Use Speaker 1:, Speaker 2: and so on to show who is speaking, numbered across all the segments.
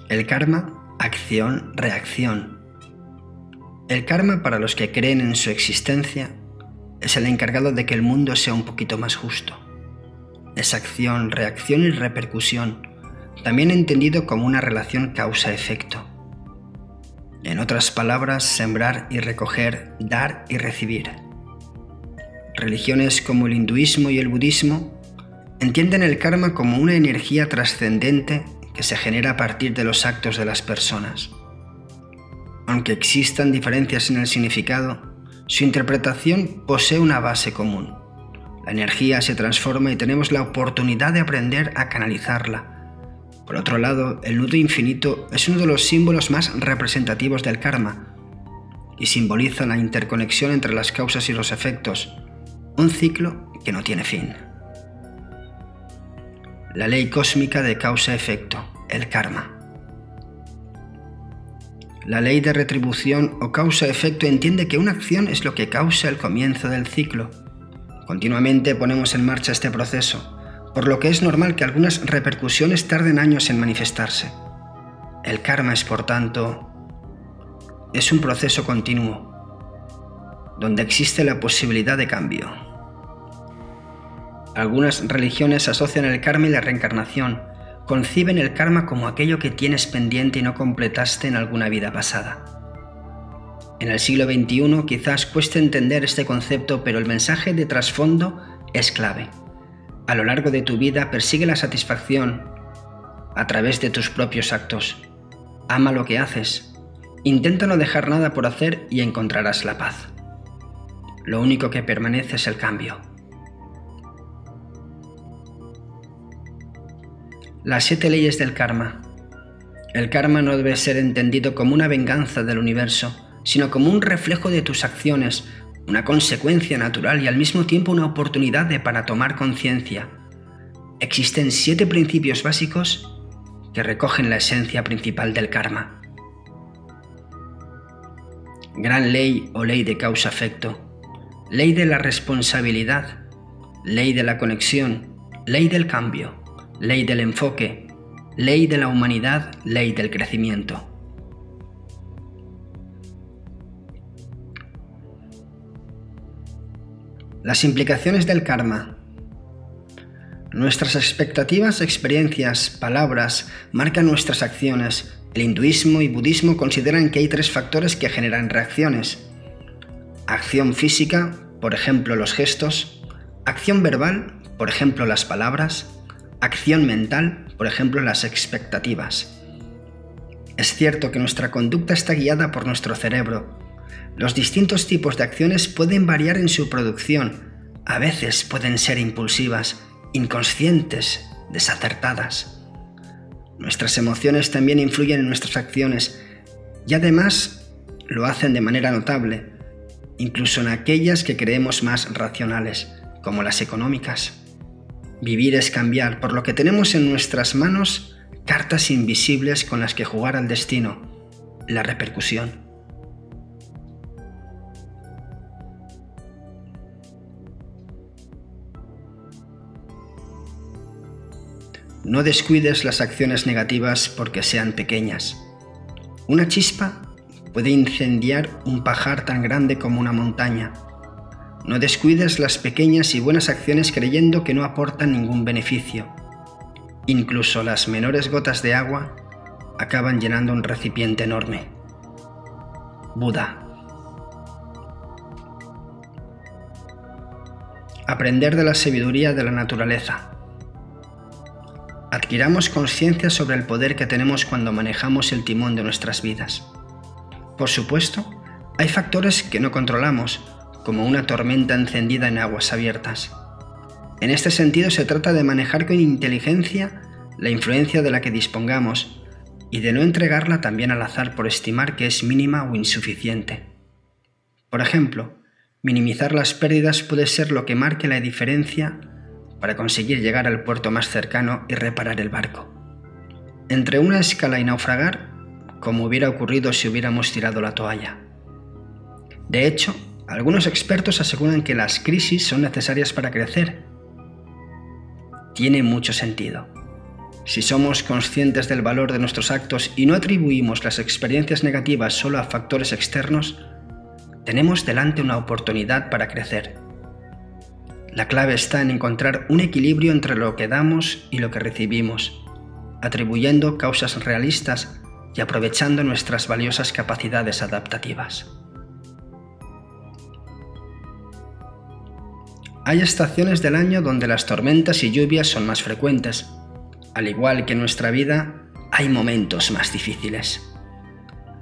Speaker 1: El karma, acción-reacción. El karma, para los que creen en su existencia, es el encargado de que el mundo sea un poquito más justo. Es acción, reacción y repercusión, también entendido como una relación causa-efecto. En otras palabras, sembrar y recoger, dar y recibir. Religiones como el hinduismo y el budismo entienden el karma como una energía trascendente que se genera a partir de los actos de las personas. Aunque existan diferencias en el significado, su interpretación posee una base común. La energía se transforma y tenemos la oportunidad de aprender a canalizarla. Por otro lado, el nudo infinito es uno de los símbolos más representativos del karma y simboliza la interconexión entre las causas y los efectos, un ciclo que no tiene fin. La ley cósmica de causa-efecto, el karma. La ley de retribución o causa-efecto entiende que una acción es lo que causa el comienzo del ciclo. Continuamente ponemos en marcha este proceso, por lo que es normal que algunas repercusiones tarden años en manifestarse. El karma es, por tanto, es un proceso continuo, donde existe la posibilidad de cambio. Algunas religiones asocian el karma y la reencarnación. Conciben el karma como aquello que tienes pendiente y no completaste en alguna vida pasada. En el siglo XXI quizás cueste entender este concepto, pero el mensaje de trasfondo es clave. A lo largo de tu vida persigue la satisfacción a través de tus propios actos. Ama lo que haces. Intenta no dejar nada por hacer y encontrarás la paz. Lo único que permanece es el cambio. Las 7 leyes del karma. El karma no debe ser entendido como una venganza del universo, sino como un reflejo de tus acciones, una consecuencia natural y al mismo tiempo una oportunidad para tomar conciencia. Existen 7 principios básicos que recogen la esencia principal del karma. Gran ley o ley de causa-efecto, ley de la responsabilidad, ley de la conexión, ley del cambio, ley del enfoque, ley de la humanidad, ley del crecimiento. Las implicaciones del karma. Nuestras expectativas, experiencias, palabras marcan nuestras acciones. El hinduismo y budismo consideran que hay 3 factores que generan reacciones. Acción física, por ejemplo los gestos. Acción verbal, por ejemplo las palabras. Acción mental, por ejemplo las expectativas. Es cierto que nuestra conducta está guiada por nuestro cerebro. Los distintos tipos de acciones pueden variar en su producción. A veces pueden ser impulsivas, inconscientes, desacertadas. Nuestras emociones también influyen en nuestras acciones y además lo hacen de manera notable, incluso en aquellas que creemos más racionales, como las económicas. Vivir es cambiar, por lo que tenemos en nuestras manos cartas invisibles con las que jugar al destino, la repercusión. No descuides las acciones negativas porque sean pequeñas. Una chispa puede incendiar un pajar tan grande como una montaña. No descuides las pequeñas y buenas acciones creyendo que no aportan ningún beneficio. Incluso las menores gotas de agua acaban llenando un recipiente enorme. Buda. Aprender de la sabiduría de la naturaleza. Adquiramos conciencia sobre el poder que tenemos cuando manejamos el timón de nuestras vidas. Por supuesto, hay factores que no controlamos, como una tormenta encendida en aguas abiertas. En este sentido se trata de manejar con inteligencia la influencia de la que dispongamos y de no entregarla también al azar por estimar que es mínima o insuficiente. Por ejemplo, minimizar las pérdidas puede ser lo que marque la diferencia para conseguir llegar al puerto más cercano y reparar el barco. Entre una escala y naufragar, como hubiera ocurrido si hubiéramos tirado la toalla. De hecho, algunos expertos aseguran que las crisis son necesarias para crecer. Tiene mucho sentido. Si somos conscientes del valor de nuestros actos y no atribuimos las experiencias negativas solo a factores externos, tenemos delante una oportunidad para crecer. La clave está en encontrar un equilibrio entre lo que damos y lo que recibimos, atribuyendo causas realistas y aprovechando nuestras valiosas capacidades adaptativas. Hay estaciones del año donde las tormentas y lluvias son más frecuentes. Al igual que en nuestra vida, hay momentos más difíciles.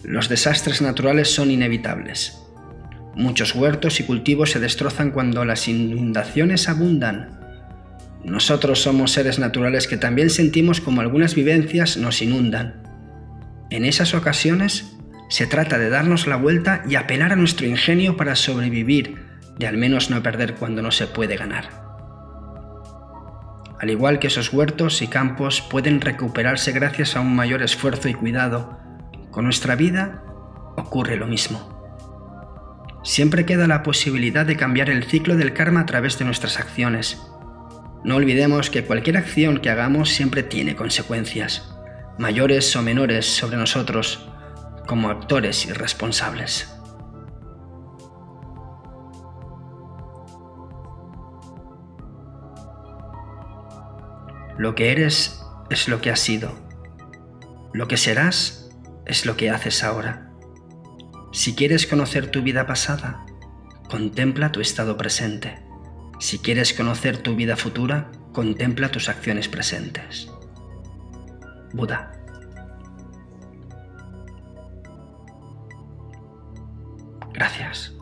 Speaker 1: Los desastres naturales son inevitables. Muchos huertos y cultivos se destrozan cuando las inundaciones abundan. Nosotros somos seres naturales que también sentimos como algunas vivencias nos inundan. En esas ocasiones, se trata de darnos la vuelta y apelar a nuestro ingenio para sobrevivir y al menos no perder cuando no se puede ganar. Al igual que esos huertos y campos pueden recuperarse gracias a un mayor esfuerzo y cuidado, con nuestra vida ocurre lo mismo. Siempre queda la posibilidad de cambiar el ciclo del karma a través de nuestras acciones. No olvidemos que cualquier acción que hagamos siempre tiene consecuencias, mayores o menores, sobre nosotros, como actores y responsables. Lo que eres es lo que has sido. Lo que serás es lo que haces ahora. Si quieres conocer tu vida pasada, contempla tu estado presente. Si quieres conocer tu vida futura, contempla tus acciones presentes. Buda. Gracias.